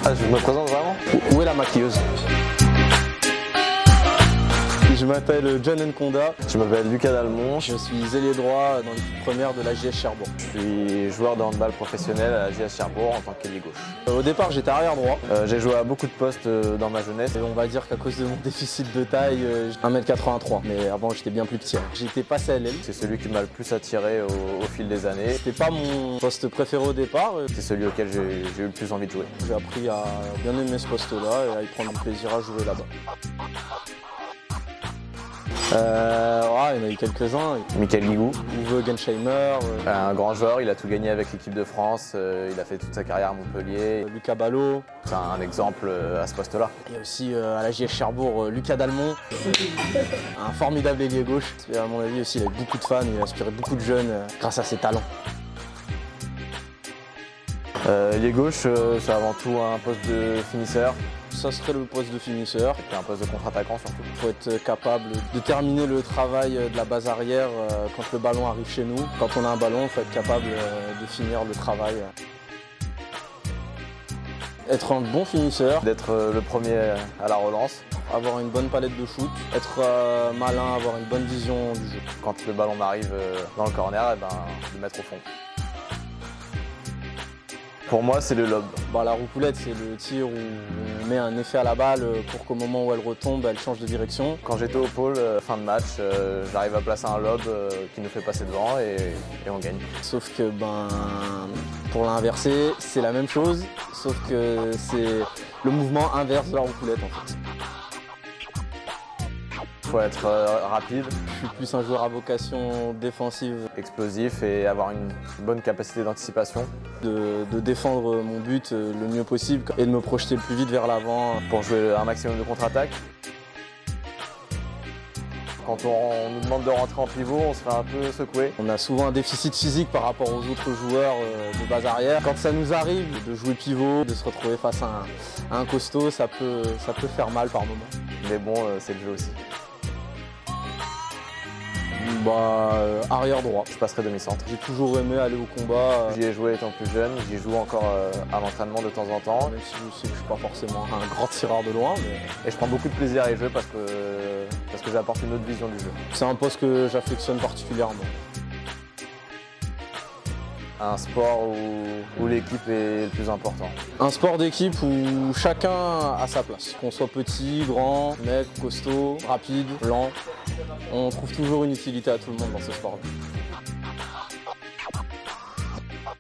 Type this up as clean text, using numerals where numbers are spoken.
Ah, je me présente vraiment? Où est la maquilleuse? Je m'appelle John Nkonda. Je m'appelle Lucas Dalmont. Je suis ailier droit dans l'équipe première de la JS Cherbourg. Je suis joueur de handball professionnel à la JS Cherbourg en tant qu'ailier gauche. Au départ, j'étais arrière droit. J'ai joué à beaucoup de postes dans ma jeunesse. Et on va dire qu'à cause de mon déficit de taille, 1m83. Mais avant, j'étais bien plus petit. J'ai été passé à l'aile. C'est celui qui m'a le plus attiré au fil des années. C'était pas mon poste préféré au départ. C'est celui auquel j'ai eu le plus envie de jouer. J'ai appris à bien aimer ce poste-là et à y prendre du plaisir à jouer là-bas. Il y en a eu quelques-uns. Michael Ligou, Uwe Gensheimer, un grand joueur, il a tout gagné avec l'équipe de France, il a fait toute sa carrière à Montpellier. Lucas Ballot. C'est un exemple à ce poste-là. Il y a aussi à la JS Cherbourg Lucas Dalmont, un formidable ailier gauche. Et à mon avis aussi, il a eu beaucoup de fans, il a inspiré beaucoup de jeunes grâce à ses talents. Ailier gauche, c'est avant tout un poste de finisseur. Ça serait le poste de finisseur. Et un poste de contre-attaquant surtout. Il faut être capable de terminer le travail de la base arrière quand le ballon arrive chez nous. Quand on a un ballon, il faut être capable de finir le travail. Être un bon finisseur. D'être le premier à la relance. Avoir une bonne palette de shoot. Être malin, avoir une bonne vision du jeu. Quand le ballon m'arrive dans le corner, le mettre au fond. Pour moi, c'est le lob. La roucoulette, c'est le tir où on met un effet à la balle pour qu'au moment où elle retombe, elle change de direction. Quand j'étais au pôle, fin de match, j'arrive à placer un lob qui nous fait passer devant et on gagne. Sauf que pour l'inverser, c'est la même chose, sauf que c'est le mouvement inverse de la roucoulette en fait. Il faut être rapide. Je suis plus un joueur à vocation défensive. Explosif et avoir une bonne capacité d'anticipation. De défendre mon but le mieux possible et de me projeter le plus vite vers l'avant. Pour jouer un maximum de contre-attaque. Quand on nous demande de rentrer en pivot, on se fait un peu secouer. On a souvent un déficit physique par rapport aux autres joueurs de base arrière. Quand ça nous arrive de jouer pivot, de se retrouver face à un costaud, ça peut faire mal par moment. Mais bon, c'est le jeu aussi. Arrière droit. Je passerai demi-centre. J'ai toujours aimé aller au combat. J'y ai joué étant plus jeune, j'y joue encore à l'entraînement de temps en temps. Même si je sais que je ne suis pas forcément un grand tireur de loin. Et je prends beaucoup de plaisir à y jouer parce que j'apporte une autre vision du jeu. C'est un poste que j'affectionne particulièrement. Un sport où l'équipe est le plus important. Un sport d'équipe où chacun a sa place. Qu'on soit petit, grand, mec, costaud, rapide, lent. On trouve toujours une utilité à tout le monde dans ce sport-là.